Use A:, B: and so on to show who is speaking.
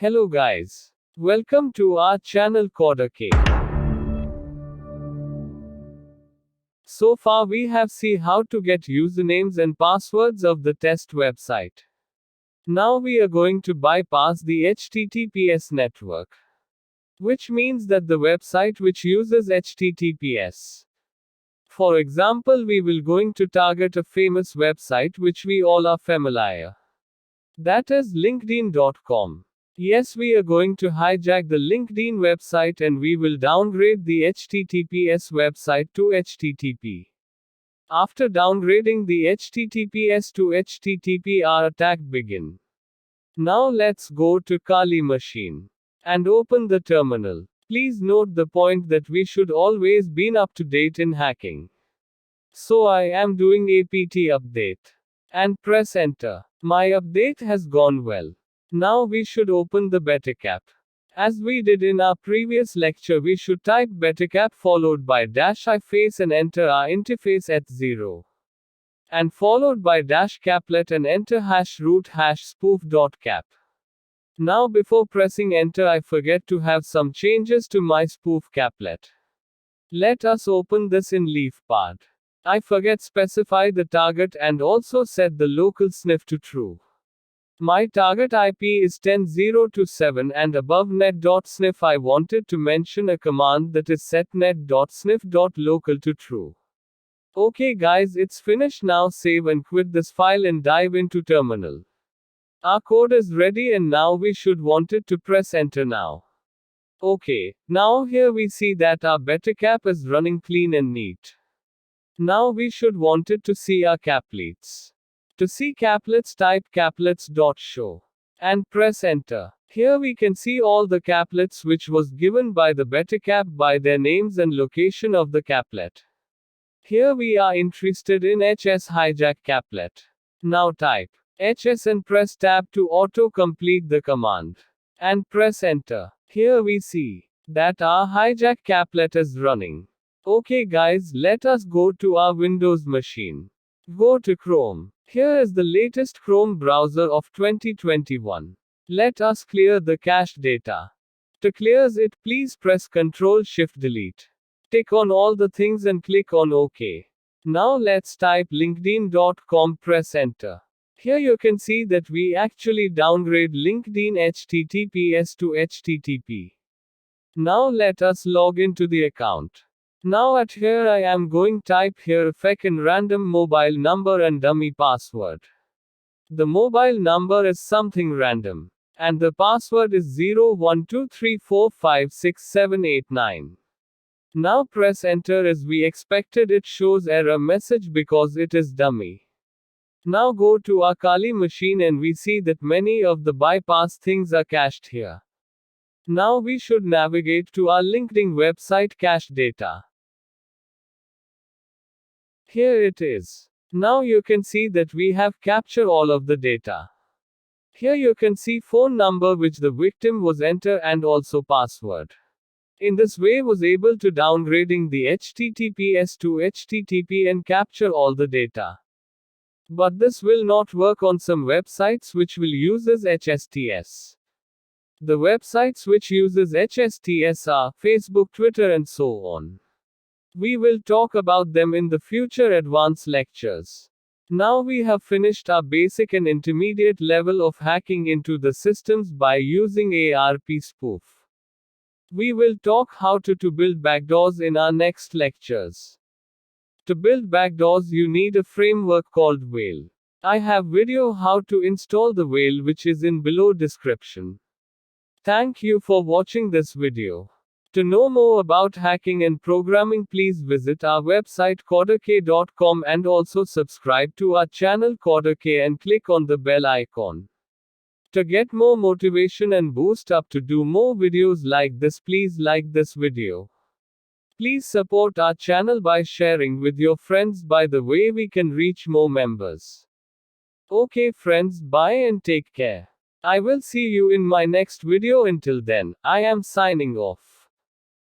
A: Hello guys. Welcome to our channel K. So far we have seen how to get usernames and passwords of the test website. Now we are going to bypass the HTTPS network. Which means that the website which uses HTTPS. For example, we will going to target a famous website which we all are familiar. That is linkedin.com. Yes, we are going to hijack the LinkedIn website and we will downgrade the HTTPS website to HTTP. After downgrading the HTTPS to HTTP, our attack begin. Now let's go to Kali machine and open the terminal. Please note the point that we should always be up to date in hacking. So I am doing apt update and press enter. My update has gone well. Now we should open the Bettercap. As we did in our previous lecture, we should type Bettercap followed by -i and enter our interface at 0. And followed by -caplet and enter #root #spoof.cap. Now before pressing enter, I forget to have some changes to my spoof caplet. Let us open this in LeafPad. I forget specify the target and also set the local sniff to true. My target IP is 10.0.2.7 and above net.sniff. I wanted to mention a command that is set net.sniff.local to true. Okay guys, it's finished now. Save and quit this file and dive into terminal. Our code is ready and now we should wanted to press enter now. Okay, now here we see that our Bettercap is running clean and neat. Now we should wanted to see our caplets. To see caplets, type caplets.show and press enter. Here we can see all the caplets which was given by the Bettercap by their names and location of the caplet. Here we are interested in HS hijack caplet. Now type HS and press tab to auto-complete the command. And press enter. Here we see that our hijack caplet is running. Okay guys, let us go to our Windows machine. Go to Chrome. Here is the latest Chrome browser of 2021. Let us clear the cache data. To clear it, please press Ctrl-Shift-Delete. Tick on all the things and click on OK. Now let's type linkedin.com, press enter. Here you can see that we actually downgrade LinkedIn HTTPS to HTTP. Now let us log into the account. Now at here I am going type here a fake and random mobile number and dummy password. The mobile number is something random. And the password is 0123456789. Now press enter. As we expected, it shows error message because it is dummy. Now go to our Kali machine and we see that many of the bypass things are cached here. Now we should navigate to our LinkedIn website cache data. Here it is. Now you can see that we have captured all of the data. Here you can see phone number which the victim was enter and also password. In this way was able to downgrading the HTTPS to HTTP and capture all the data. But this will not work on some websites which will uses HSTS. The websites which uses HSTS are Facebook, Twitter and so on. We will talk about them in the future advanced lectures. Now we have finished our basic and intermediate level of hacking into the systems by using ARP spoof. We will talk how to build backdoors in our next lectures. To build backdoors you need a framework called Whale. I have video how to install the Whale which is in below description. Thank you for watching this video. To know more about hacking and programming, please visit our website k.com and also subscribe to our channel K and click on the bell icon. To get more motivation and boost up to do more videos like this, please like this video. Please support our channel by sharing with your friends. By the way, we can reach more members. Okay friends, bye and take care. I will see you in my next video. Until then, I am signing off.